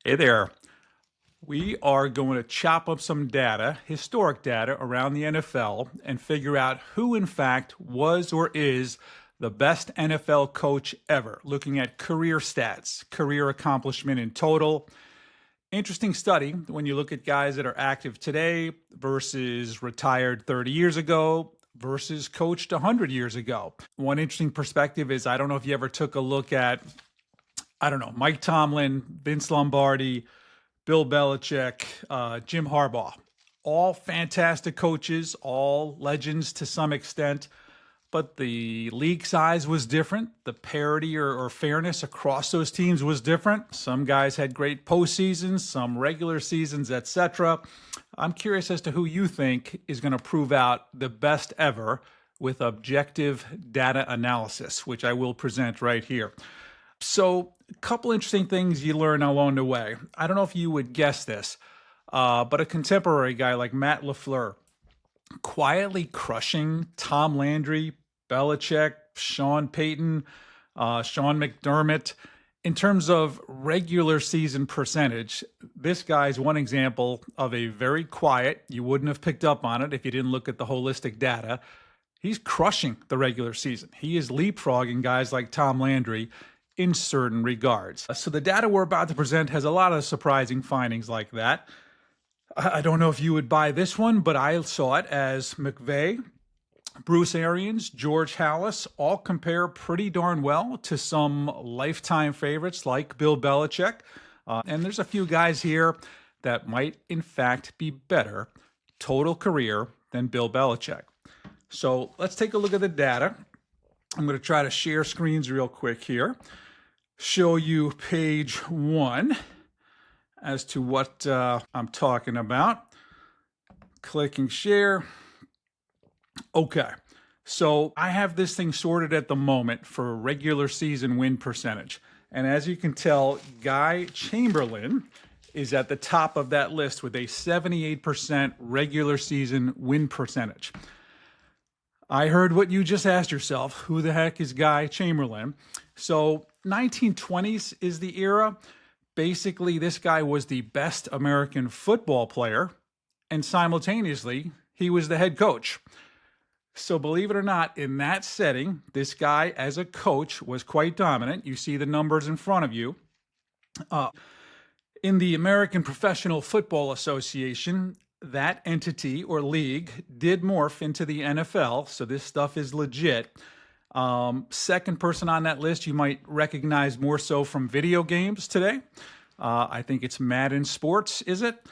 Hey there. We are going to chop up some data, historic data around the NFL, and figure out who, in fact, was or is the best NFL coach ever, looking at career stats, career accomplishment in total. Interesting study when you look at guys that are active today versus retired 30 years ago versus coached 100 years ago. One interesting perspective is I don't know if you ever took a look at, Mike Tomlin, Vince Lombardi, Bill Belichick, Jim Harbaugh. All fantastic coaches, all legends to some extent, but the league size was different. The parity or fairness across those teams was different. Some guys had great postseasons, some regular seasons, etc. I'm curious as to who you think is going to prove out the best ever with objective data analysis, which I will present right here. So, a couple interesting things you learn along the way. I don't know if you would guess this, but a contemporary guy like Matt LaFleur quietly crushing Tom Landry, Belichick, Sean Payton, Sean McDermott. In terms of regular season percentage, this guy's one example of a very quiet, you wouldn't have picked up on it if you didn't look at the holistic data. He's crushing the regular season. He is leapfrogging guys like Tom Landry in certain regards. So the data we're about to present has a lot of surprising findings like that. I don't know if you would buy this one, but I saw it as McVay, Bruce Arians, George Halas all compare pretty darn well to some lifetime favorites like Bill Belichick. And there's a few guys here that might, in fact, be better total career than Bill Belichick. So let's take a look at the data. I'm going to try to share screens real quick here. Show you page 1 as to what I'm talking about. Clicking share. Okay, so I have this thing sorted at the moment for regular season win percentage. And as you can tell, Guy Chamberlain is at the top of that list with a 78% regular season win percentage. I heard what you just asked yourself. Who the heck is Guy Chamberlain? So 1920s is the era. Basically, this guy was the best American football player, and simultaneously, he was the head coach. So believe it or not, in that setting, this guy as a coach was quite dominant. You see the numbers in front of you. In the American Professional Football Association, that entity or league did morph into the NFL, so this stuff is legit. Second person on that list you might recognize more so from video games today. I think it's Madden Sports, is it?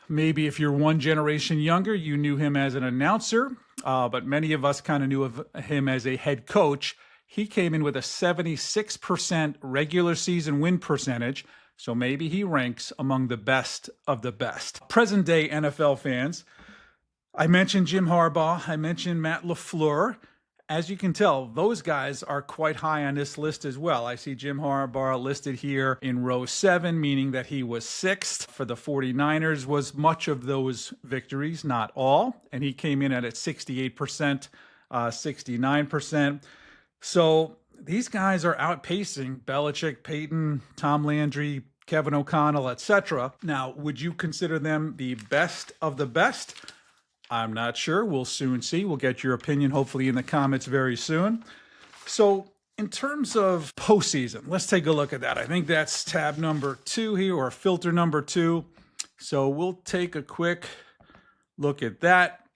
Maybe if you're one generation younger, you knew him as an announcer, but many of us kind of knew of him as a head coach. He came in with a 76% regular season win percentage, so maybe he ranks among the best of the best. Present day NFL fans, I mentioned Jim Harbaugh, I mentioned Matt LaFleur. As you can tell, those guys are quite high on this list as well. I see Jim Harbaugh listed here in row 7, meaning that he was 6th. For the 49ers was much of those victories, not all. And he came in at 68%, 69%. So these guys are outpacing Belichick, Payton, Tom Landry, Kevin O'Connell, etc. Now, would you consider them the best of the best? I'm not sure. We'll soon see. We'll get your opinion hopefully in the comments very soon. So in terms of postseason, let's take a look at that. I think that's tab number 2 here, or filter number 2. So we'll take a quick look at that.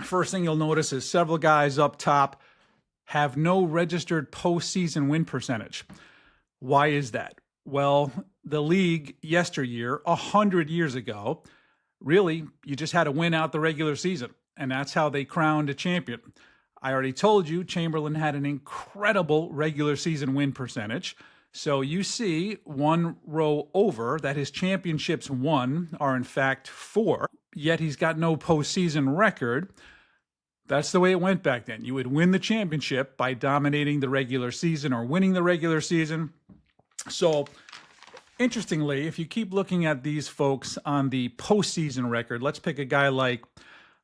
First thing you'll notice is several guys up top have no registered postseason win percentage. Why is that? Well, the league yesteryear, 100 years ago, really, you just had to win out the regular season, and that's how they crowned a champion. I already told you Chamberlain had an incredible regular season win percentage. So you see one row over that his championships won are in fact 4, yet he's got no postseason record. That's the way it went back then. You would win the championship by dominating the regular season or winning the regular season. So interestingly, if you keep looking at these folks on the postseason record, let's pick a guy like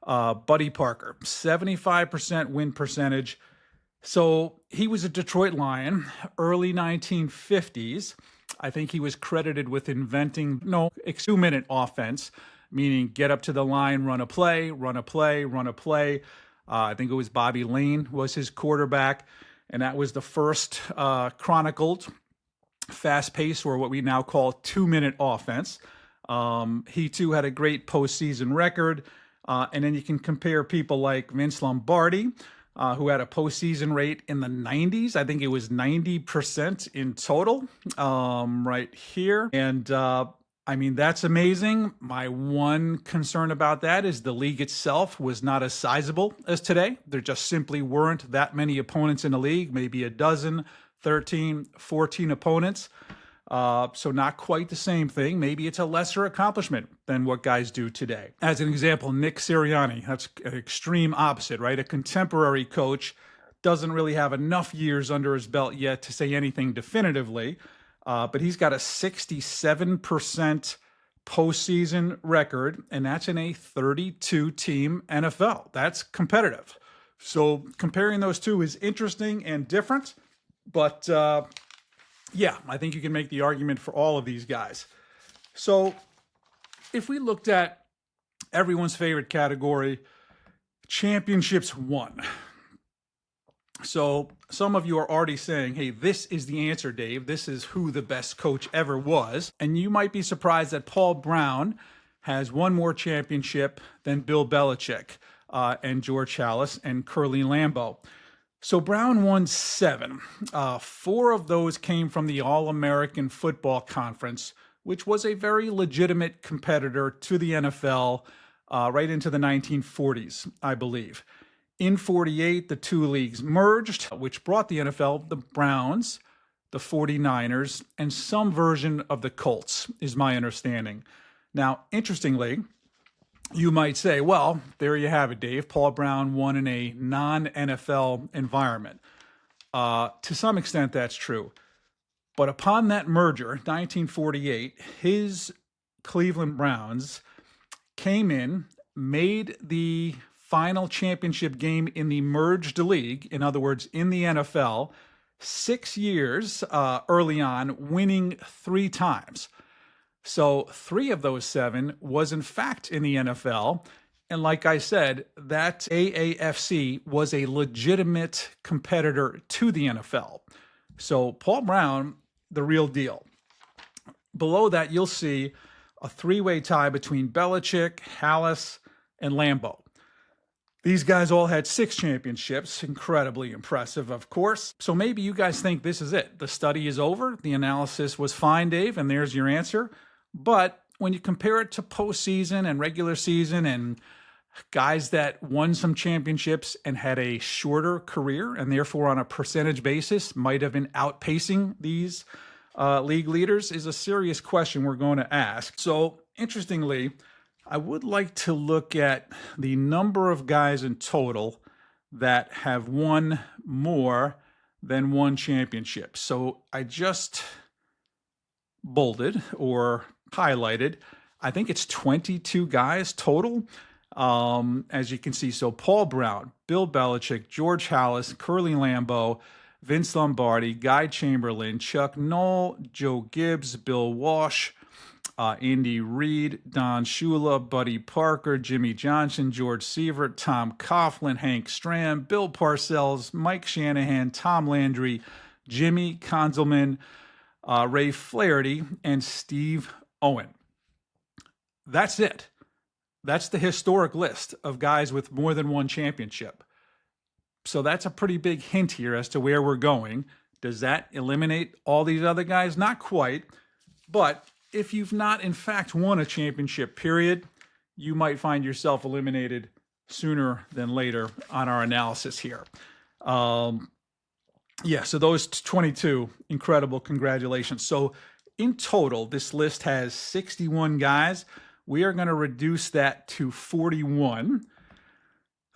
Buddy Parker, 75% win percentage. So he was a Detroit Lion, early 1950s. I think he was credited with inventing no 2-minute offense, meaning get up to the line, run a play, run a play, run a play. I think it was Bobby Lane was his quarterback, and that was the first chronicled fast-paced, or what we now call 2-minute offense. He too had a great postseason record. And then you can compare people like Vince Lombardi, who had a postseason rate in the 90s. I think it was 90% in total, right here. And I mean, that's amazing. My one concern about that is the league itself was not as sizable as today. There just simply weren't that many opponents in the league, maybe a dozen, 13, 14 opponents. So not quite the same thing. Maybe it's a lesser accomplishment than what guys do today. As an example, Nick Sirianni, that's an extreme opposite, right? A contemporary coach doesn't really have enough years under his belt yet to say anything definitively, but he's got a 67% postseason record, and that's in a 32-team NFL. That's competitive. So comparing those two is interesting and different, but yeah, I think you can make the argument for all of these guys. So if we looked at everyone's favorite category, championships won. So some of you are already saying, hey, this is the answer, Dave. This is who the best coach ever was. And you might be surprised that Paul Brown has one more championship than Bill Belichick and George Halas and Curly Lambeau. So Brown won 7. 4 of those came from the All-American Football Conference, which was a very legitimate competitor to the NFL right into the 1940s, I believe. In 48, the two leagues merged, which brought the NFL the Browns, the 49ers, and some version of the Colts, is my understanding. Now, interestingly, you might say, well, there you have it, Dave. Paul Brown won in a non-NFL environment. To some extent, that's true. But upon that merger, 1948, his Cleveland Browns came in, made the final championship game in the merged league, in other words, in the NFL, 6 years early on, winning 3 times. So 3 of those 7 was in fact in the NFL. And like I said, that AAFC was a legitimate competitor to the NFL. So Paul Brown, the real deal. Below that, you'll see a 3-way tie between Belichick, Halas, and Lambeau. These guys all had 6 championships. Incredibly impressive, of course. So maybe you guys think this is it. The study is over. The analysis was fine, Dave, and there's your answer. But when you compare it to postseason and regular season and guys that won some championships and had a shorter career and therefore on a percentage basis might have been outpacing these league leaders is a serious question we're going to ask. So interestingly, I would like to look at the number of guys in total that have won more than 1 championship. So I just bolded or highlighted, I think it's 22 guys total. As you can see, so Paul Brown, Bill Belichick, George Halas, Curly Lambeau, Vince Lombardi, Guy Chamberlain, Chuck Noll, Joe Gibbs, Bill Walsh, Andy Reid, Don Shula, Buddy Parker, Jimmy Johnson, George Seibert, Tom Coughlin, Hank Stram, Bill Parcells, Mike Shanahan, Tom Landry, Jimmy Konzelman, Ray Flaherty, and Steve Owen. That's it. That's the historic list of guys with more than 1 championship. So that's a pretty big hint here as to where we're going. Does that eliminate all these other guys? Not quite. But if you've not, in fact, won a championship, period, you might find yourself eliminated sooner than later on our analysis here. Yeah, so those 22, incredible. Congratulations. So in total, this list has 61 guys. We are going to reduce that to 41.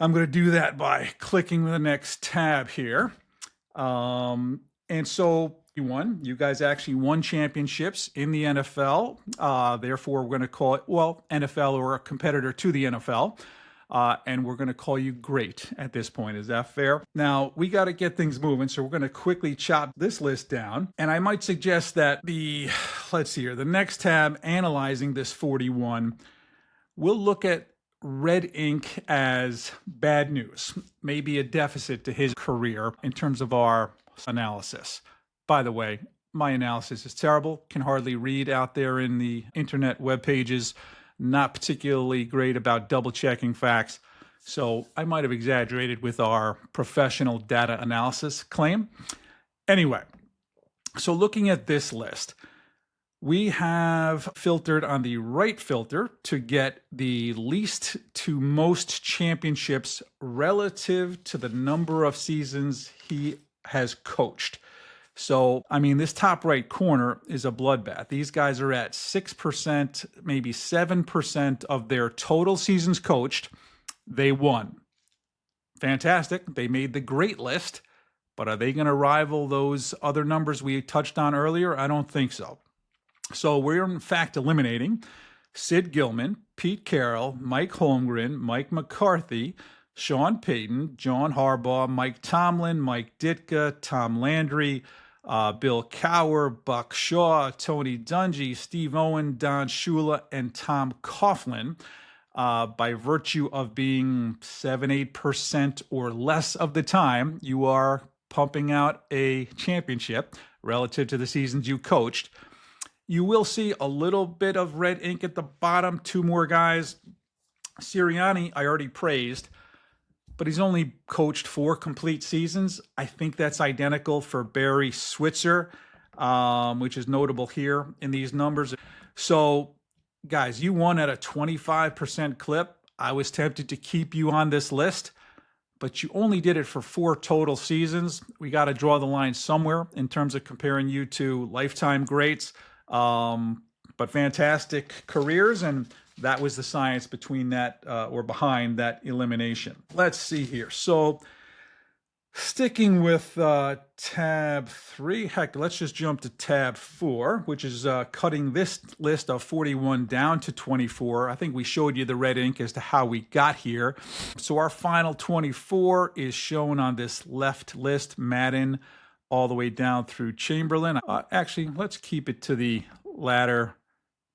I'm going to do that by clicking the next tab here. And so you guys actually won championships in the NFL. Therefore, we're going to call it, well, NFL or a competitor to the NFL. and we're going to call you great at this point. Is that fair? Now, we got to get things moving, so we're going to quickly chop this list down. And I might suggest that let's see here, the next tab, analyzing this 41, we'll look at red ink as bad news, maybe a deficit to his career in terms of our analysis. By the way, my analysis is terrible, can hardly read out there in the internet web pages, not particularly great about double checking facts. So I might have exaggerated with our professional data analysis claim. Anyway, so looking at this list, we have filtered on the right filter to get the least to most championships relative to the number of seasons he has coached. So, I mean, this top right corner is a bloodbath. These guys are at 6%, maybe 7% of their total seasons coached. They won. Fantastic. They made the great list, but are they going to rival those other numbers we touched on earlier? I don't think so. So we're in fact eliminating Sid Gilman, Pete Carroll, Mike Holmgren, Mike McCarthy, Sean Payton, John Harbaugh, Mike Tomlin, Mike Ditka, Tom Landry, Bill Cowher, Buck Shaw, Tony Dungy, Steve Owen, Don Shula, and Tom Coughlin. By virtue of being 7-8% or less of the time, you are pumping out a championship relative to the seasons you coached. You will see a little bit of red ink at the bottom. Two more guys. Sirianni, I already praised, but he's only coached 4 complete seasons. I think that's identical for Barry Switzer, which is notable here in these numbers. So, guys, you won at a 25% clip. I was tempted to keep you on this list, but you only did it for 4 total seasons. We got to draw the line somewhere in terms of comparing you to lifetime greats. But fantastic careers, and that was the science between that or behind that elimination. Let's see here. So sticking with tab 3, heck, let's just jump to tab 4, which is cutting this list of 41 down to 24. I think we showed you the red ink as to how we got here. So our final 24 is shown on this left list, Madden, all the way down through Chamberlain. Actually, let's keep it to the latter,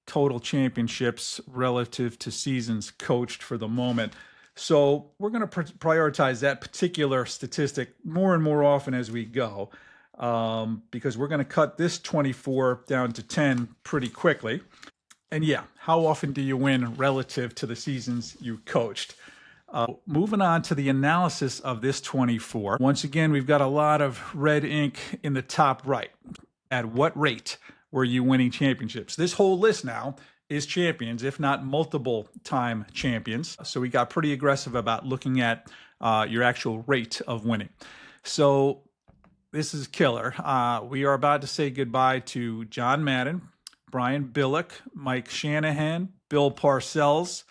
total championships relative to seasons coached for the moment. So we're going to prioritize that particular statistic more and more often as we go, because we're going to cut this 24 down to 10 pretty quickly. And yeah, how often do you win relative to the seasons you coached? Moving on to the analysis of this 24. Once again, we've got a lot of red ink in the top right. At what rate were you winning championships? This whole list now is champions, if not multiple time champions. So we got pretty aggressive about looking at your actual rate of winning. So this is killer. We are about to say goodbye to John Madden, Brian Billick, Mike Shanahan, Bill Parcells.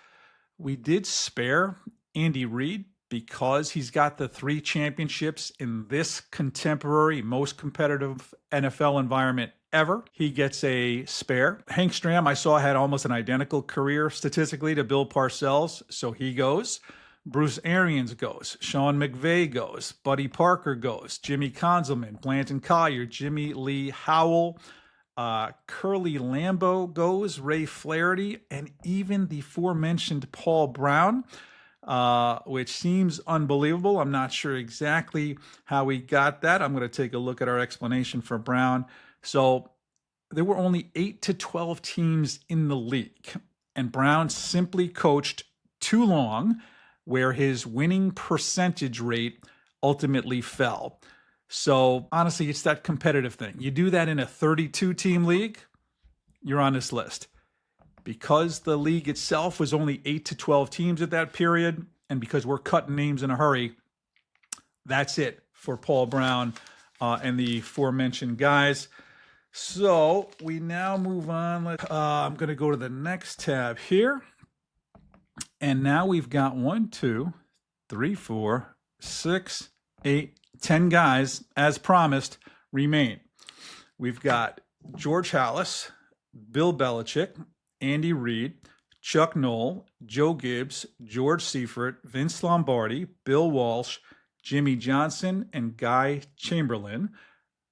We did spare Andy Reid because he's got the 3 championships in this contemporary, most competitive NFL environment ever. He gets a spare. Hank Stram, I saw, had almost an identical career statistically to Bill Parcells, so he goes. Bruce Arians goes. Sean McVay goes. Buddy Parker goes. Jimmy Conzelman, Blanton Collier, Jimmy Lee Howell, Curly Lambeau goes, Ray Flaherty, and even the aforementioned Paul Brown, which seems unbelievable. I'm not sure exactly how we got that. I'm going to take a look at our explanation for Brown. So there were only 8 to 12 teams in the league, and Brown simply coached too long, where his winning percentage rate ultimately fell. So honestly, it's that competitive thing. You do that in a 32-team league, you're on this list. Because the league itself was only 8 to 12 teams at that period, and because we're cutting names in a hurry, that's it for Paul Brown and the aforementioned guys. So we now move on. I'm going to go to the next tab here. And now we've got 1, 2, 3, 4, 6, 8, 10 guys, as promised, remain. We've got George Halas, Bill Belichick, Andy Reid, Chuck Noll, Joe Gibbs, George Seifert, Vince Lombardi, Bill Walsh, Jimmy Johnson, and Guy Chamberlain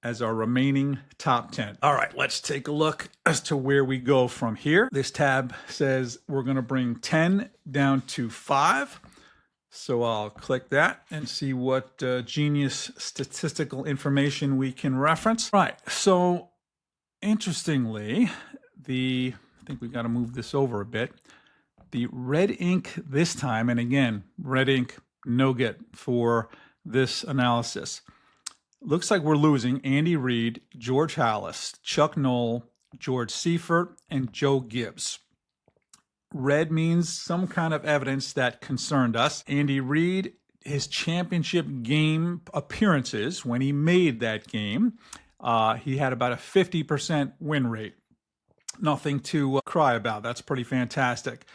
as our remaining top 10. All right, let's take a look as to where we go from here. This tab says we're going to bring 10 down to 5. So I'll click that and see what genius statistical information we can reference. Right, so interestingly, I think we got to move this over a bit. The red ink this time, and again, red ink, no get for this analysis. Looks like we're losing Andy Reid, George Halas, Chuck Noll, George Seifert, and Joe Gibbs. Red means some kind of evidence that concerned us. Andy Reid, his championship game appearances, when he made that game, he had about a 50% win rate. Nothing to cry about. That's pretty fantastic.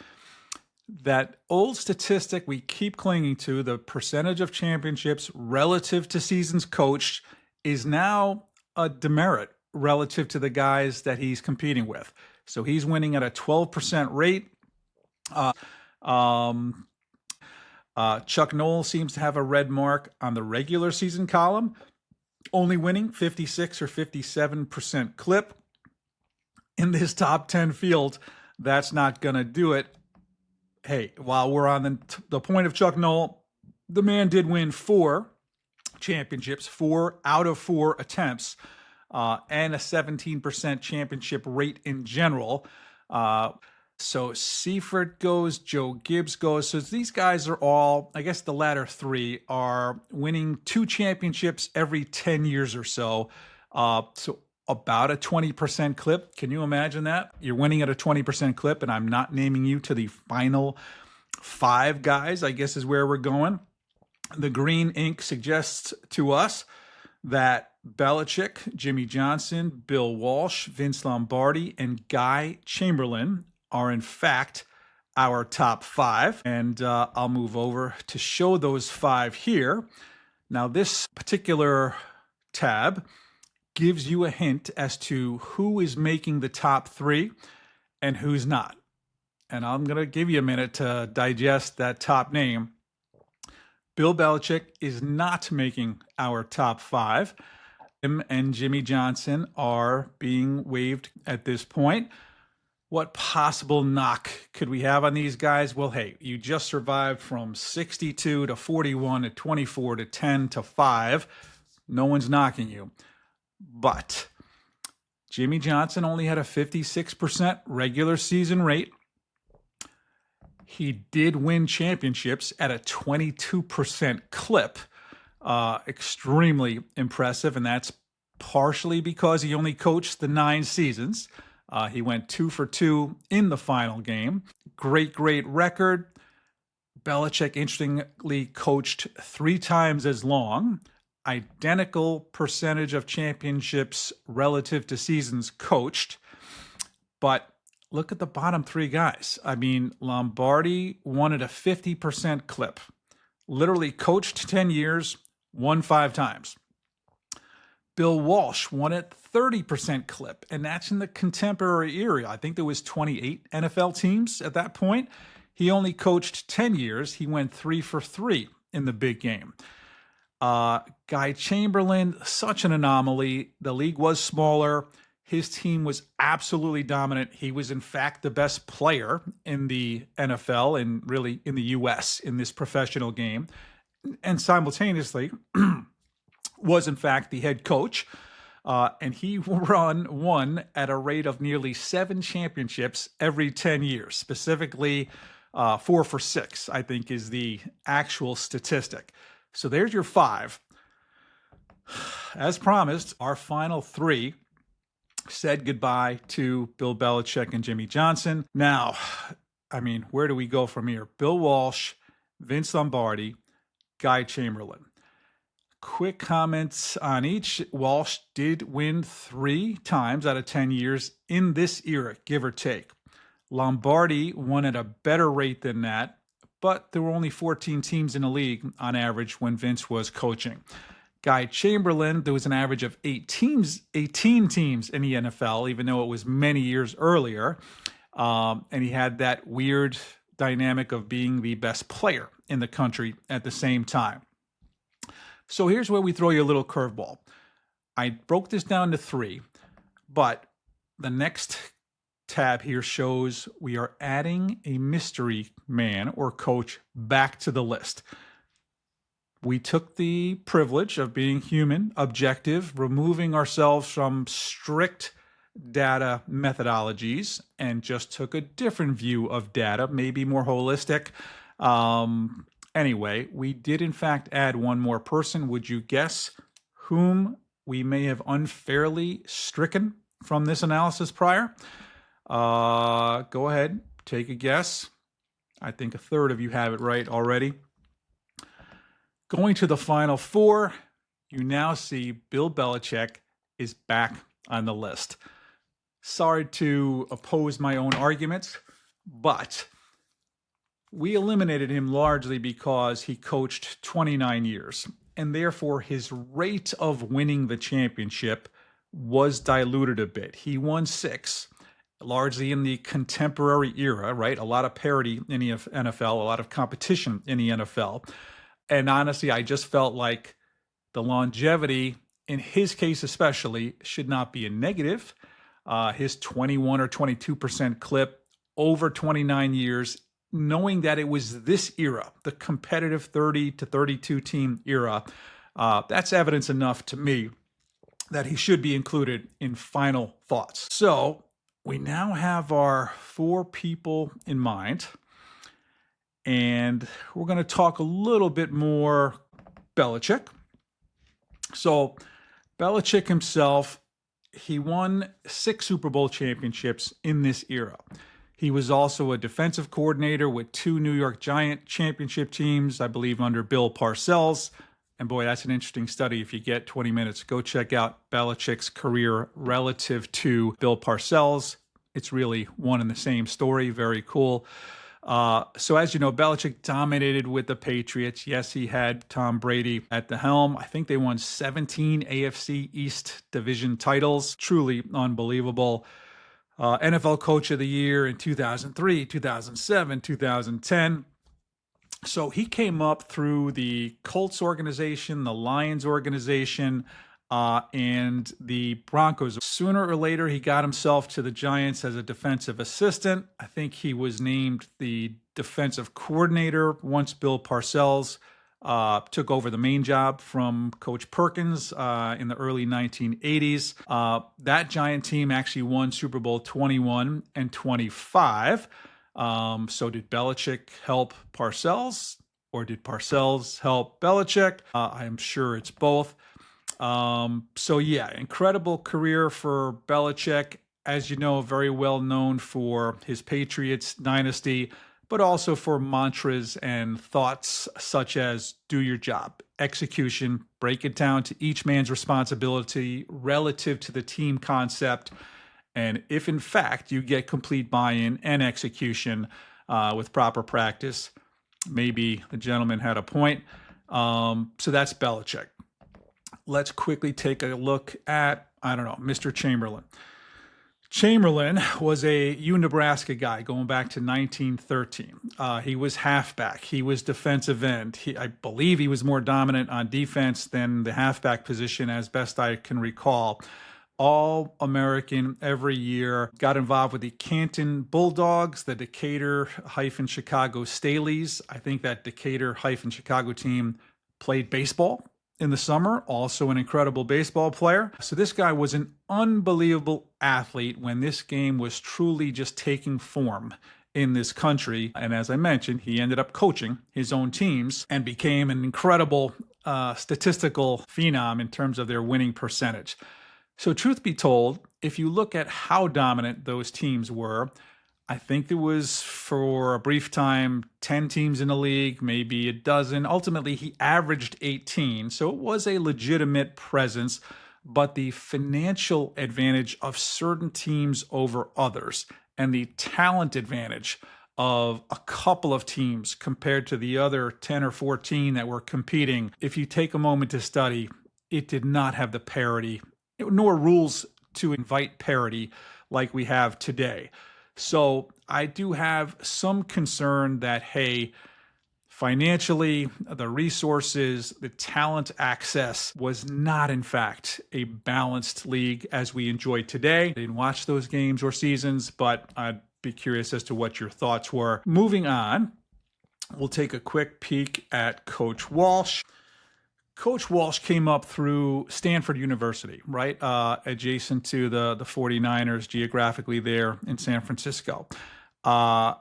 That old statistic we keep clinging to, the percentage of championships relative to seasons coached, is now a demerit relative to the guys that he's competing with. So he's winning at a 12% rate. Chuck Noll seems to have a red mark on the regular season column, only winning 56 or 57% clip. In this top 10 field, that's not going to do it. Hey, while we're on the point of Chuck Noll, the man did win 4 championships, 4 out of 4 attempts, and a 17% championship rate in general. So Seifert goes, Joe Gibbs goes. So these guys are all, I guess the latter 3 are winning 2 championships every 10 years or so. So about a 20% clip. Can you imagine that? You're winning at a 20% clip, and I'm not naming you to the final 5 guys, I guess is where we're going. The green ink suggests to us that Belichick, Jimmy Johnson, Bill Walsh, Vince Lombardi, and Guy Chamberlain are in fact our top 5. And I'll move over to show those 5 here. Now, this particular tab gives you a hint as to who is making the top 3 and who's not. And I'm going to give you a minute to digest that top name. Bill Belichick is not making our top 5. Him and Jimmy Johnson are being waived at this point. What possible knock could we have on these guys? Well, hey, you just survived from 62 to 41 to 24 to 10 to 5. No one's knocking you. But Jimmy Johnson only had a 56% regular season rate. He did win championships at a 22% clip. Extremely impressive, and that's partially because he only coached the 9 seasons. He went 2 for 2 in the final game. Great record. Belichick, interestingly, coached 3 times as long. Identical percentage of championships relative to seasons coached. But look at the bottom 3 guys. I mean, Lombardi won at a 50% clip. Literally coached 10 years, won 5 times. Bill Walsh won at 30% clip, and that's in the contemporary era. I think there was 28 NFL teams at that point. He only coached 10 years. He went 3 for 3 in the big game. Guy Chamberlain, such an anomaly. The league was smaller. His team was absolutely dominant. He was, in fact, the best player in the NFL and really in the U.S. in this professional game. And simultaneously was, in fact, the head coach. And he won at a rate of nearly 7 championships every 10 years. Specifically, 4 for 6, I think, is the actual statistic. So there's your 5. As promised, our final 3 said goodbye to Bill Belichick and Jimmy Johnson. Now, I mean, where do we go from here? Bill Walsh, Vince Lombardi, Guy Chamberlain. Quick comments on each. Walsh did win 3 times out of 10 years in this era, give or take. Lombardi won at a better rate than that, but there were only 14 teams in the league on average when Vince was coaching. Guy Chamberlain, there was an average of 18 teams in the NFL, even though it was many years earlier. And he had that weird dynamic of being the best player in the country at the same time. So here's where we throw you a little curveball. I broke this down to 3, but the next tab here shows we are adding a mystery man or coach back to the list. We took the privilege of being human, objective, removing ourselves from strict data methodologies, and just took a different view of data, maybe more holistic. Anyway, we did in fact add one more person. Would you guess whom we may have unfairly stricken from this analysis prior? Go ahead, take a guess. I think a third of you have it right already. Going to the Final Four, you now see Bill Belichick is back on the list. Sorry to oppose my own arguments, but we eliminated him largely because he coached 29 years, and therefore his rate of winning the championship was diluted a bit. He won 6, largely in the contemporary era, right? A lot of parity in the NFL, a lot of competition in the NFL. And honestly, I just felt like the longevity, in his case especially, should not be a negative. His 21 or 22% clip over 29 years, knowing that it was this era, the competitive 30 to 32 team era, that's evidence enough to me that he should be included in final thoughts. So we now have our 4 people in mind, and we're going to talk a little bit more Belichick. So Belichick himself, he won 6 Super Bowl championships in this era. He was also a defensive coordinator with 2 New York Giant championship teams, I believe under Bill Parcells. And boy, that's an interesting study. If you get 20 minutes, go check out Belichick's career relative to Bill Parcells. It's really one and the same story. Very cool. So as you know, Belichick dominated with the Patriots. Yes, he had Tom Brady at the helm. I think they won 17 AFC East division titles. Truly unbelievable. NFL Coach of the Year in 2003, 2007, 2010. So he came up through the Colts organization, the Lions organization, and the Broncos. Sooner or later, he got himself to the Giants as a defensive assistant. I think he was named the defensive coordinator once Bill Parcells took over the main job from Coach Perkins in the early 1980s. That Giant team actually won Super Bowl 21 and 25. So did Belichick help Parcells, or did Parcells help Belichick? I'm sure it's both. So yeah, incredible career for Belichick. As you know, very well known for his Patriots dynasty, but also for mantras and thoughts such as do your job, execution, break it down to each man's responsibility relative to the team concept. And if in fact you get complete buy-in and execution with proper practice, maybe the gentleman had a point. So that's Belichick. Let's quickly take a look at, Mr. Chamberlain. Chamberlain was a Nebraska guy going back to 1913. He was halfback. He was defensive end. I believe he was more dominant on defense than the halfback position, as best I can recall. All-American every year, got involved with the Canton Bulldogs, the Decatur-Chicago Staleys. I think that Decatur-Chicago team played baseball in the summer, also an incredible baseball player. So this guy was an unbelievable athlete when this game was truly just taking form in this country. And as I mentioned, he ended up coaching his own teams and became an incredible statistical phenom in terms of their winning percentage. So truth be told, if you look at how dominant those teams were, I think there was, for a brief time, 10 teams in the league, maybe a dozen. Ultimately, he averaged 18, so it was a legitimate presence, but the financial advantage of certain teams over others and the talent advantage of a couple of teams compared to the other 10 or 14 that were competing, if you take a moment to study, it did not have the parity, nor rules to invite parity like we have today. So I do have some concern that, hey, financially, the resources, the talent access was not, in fact, a balanced league as we enjoy today. I didn't watch those games or seasons, but I'd be curious as to what your thoughts were. Moving on, we'll take a quick peek at Coach Walsh. Coach Walsh came up through Stanford University, right? Adjacent to the 49ers, geographically there in San Francisco.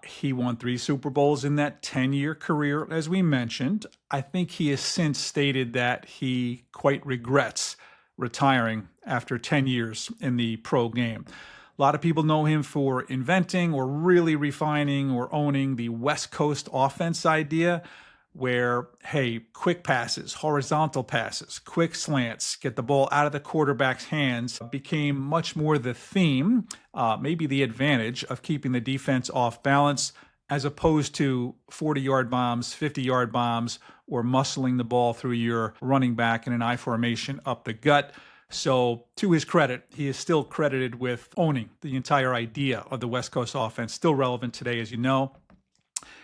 He won 3 Super Bowls in that 10-year career, as we mentioned. I think he has since stated that he quite regrets retiring after 10 years in the pro game. A lot of people know him for inventing or really refining or owning the West Coast offense idea, where, hey, quick passes, horizontal passes, quick slants, get the ball out of the quarterback's hands became much more the theme, maybe the advantage of keeping the defense off balance, as opposed to 40-yard bombs, 50-yard bombs, or muscling the ball through your running back in an I formation up the gut. So to his credit, he is still credited with owning the entire idea of the West Coast offense, still relevant today, as you know.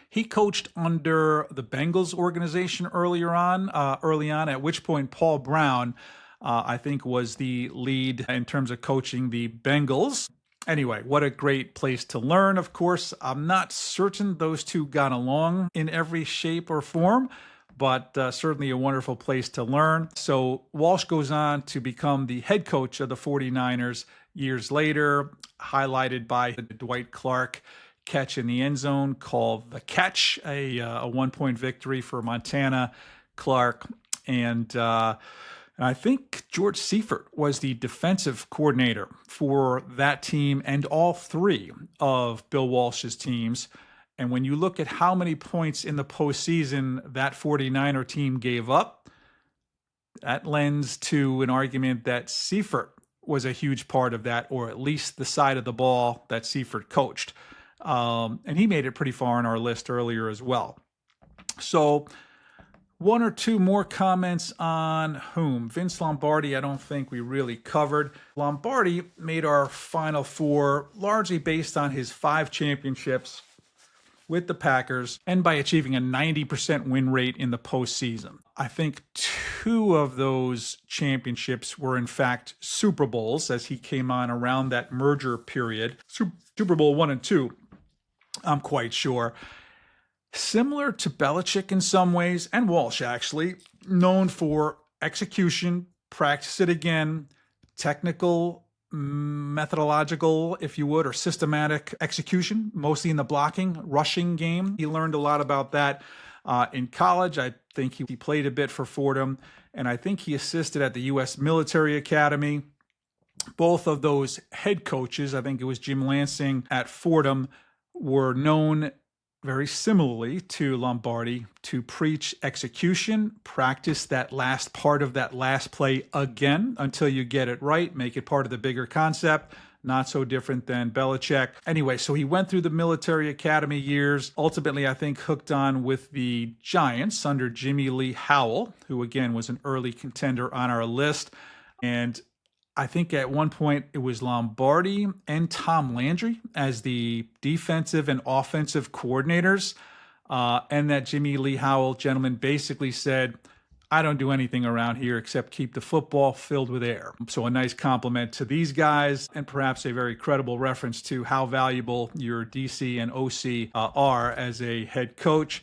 He coached under the Bengals organization early on, at which point Paul Brown, I think, was the lead in terms of coaching the Bengals. Anyway, what a great place to learn, of course. I'm not certain those two got along in every shape or form, but certainly a wonderful place to learn. So Walsh goes on to become the head coach of the 49ers years later, highlighted by the Dwight Clark catch in the end zone called the catch, a 1-point victory for Montana. Clark and I think George Seifert was the defensive coordinator for that team and all 3 of Bill Walsh's teams. And when you look at how many points in the postseason that 49er team gave up, that lends to an argument that Seifert was a huge part of that, or at least the side of the ball that Seifert coached. And he made it pretty far on our list earlier as well. So 1 or 2 more comments on whom? Vince Lombardi, I don't think we really covered. Lombardi made our Final Four largely based on his 5 championships with the Packers and by achieving a 90% win rate in the postseason. I think 2 of those championships were in fact Super Bowls, as he came on around that merger period. Super Bowl 1 and 2. I'm quite sure. Similar to Belichick in some ways, and Walsh actually, known for execution, practice it again, technical, methodological, if you would, or systematic execution, mostly in the blocking, rushing game. He learned a lot about that in college. I think he played a bit for Fordham, and I think he assisted at the U.S. Military Academy. Both of those head coaches, I think it was Jim Lansing at Fordham, were known very similarly to Lombardi to preach execution, practice that last part of that last play again until you get it right, make it part of the bigger concept. Not so different than Belichick. Anyway, so he went through the military academy years, ultimately, I think, hooked on with the Giants under Jimmy Lee Howell, who again was an early contender on our list. And I think at one point it was Lombardi and Tom Landry as the defensive and offensive coordinators. And that Jimmy Lee Howell gentleman basically said, I don't do anything around here except keep the football filled with air. So a nice compliment to these guys, and perhaps a very credible reference to how valuable your DC and OC are as a head coach.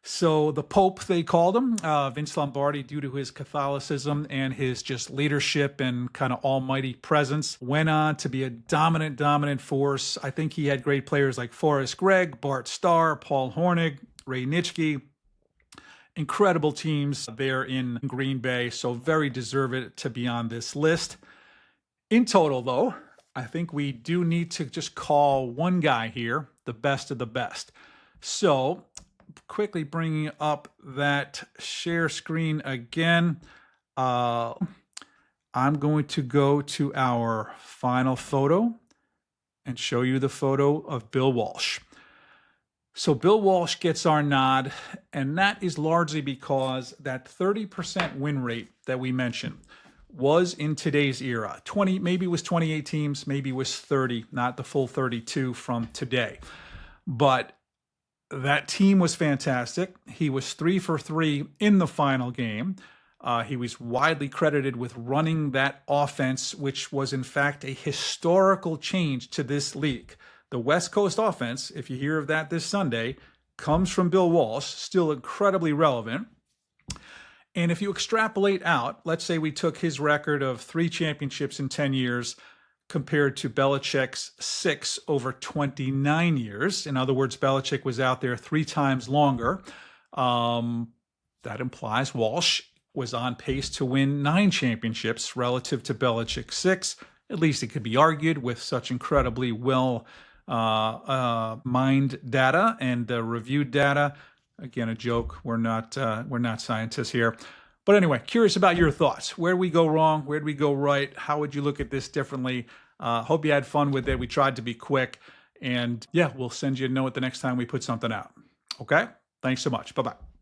So the Pope, they called him, Vince Lombardi, due to his Catholicism and his just leadership and kind of almighty presence, went on to be a dominant force. I think he had great players like Forrest Gregg, Bart Starr, Paul Hornig, Ray Nitschke. Incredible teams there in Green Bay, so very deserved to be on this list. In total, though, I think we do need to just call one guy here the best of the best. So quickly bringing up that share screen again. I'm going to go to our final photo and show you the photo of Bill Walsh. So Bill Walsh gets our nod, and that is largely because that 30% win rate that we mentioned was in today's era. 20, maybe it was 28 teams, maybe it was 30, not the full 32 from today. But that team was fantastic. He was 3 for 3 in the final game. He was widely credited with running that offense, which was in fact a historical change to this league. The West Coast offense, if you hear of that this Sunday, comes from Bill Walsh, still incredibly relevant. And if you extrapolate out, let's say we took his record of 3 championships in 10 years compared to Belichick's 6 over 29 years. In other words, Belichick was out there 3 times longer. That implies Walsh was on pace to win 9 championships relative to Belichick's 6. At least it could be argued with such incredibly well mined data and reviewed data. Again, a joke. We're not scientists here. But anyway, curious about your thoughts. Where did we go wrong? Where did we go right? How would you look at this differently? Hope you had fun with it. We tried to be quick. And yeah, we'll send you a note the next time we put something out. Okay? Thanks so much. Bye-bye.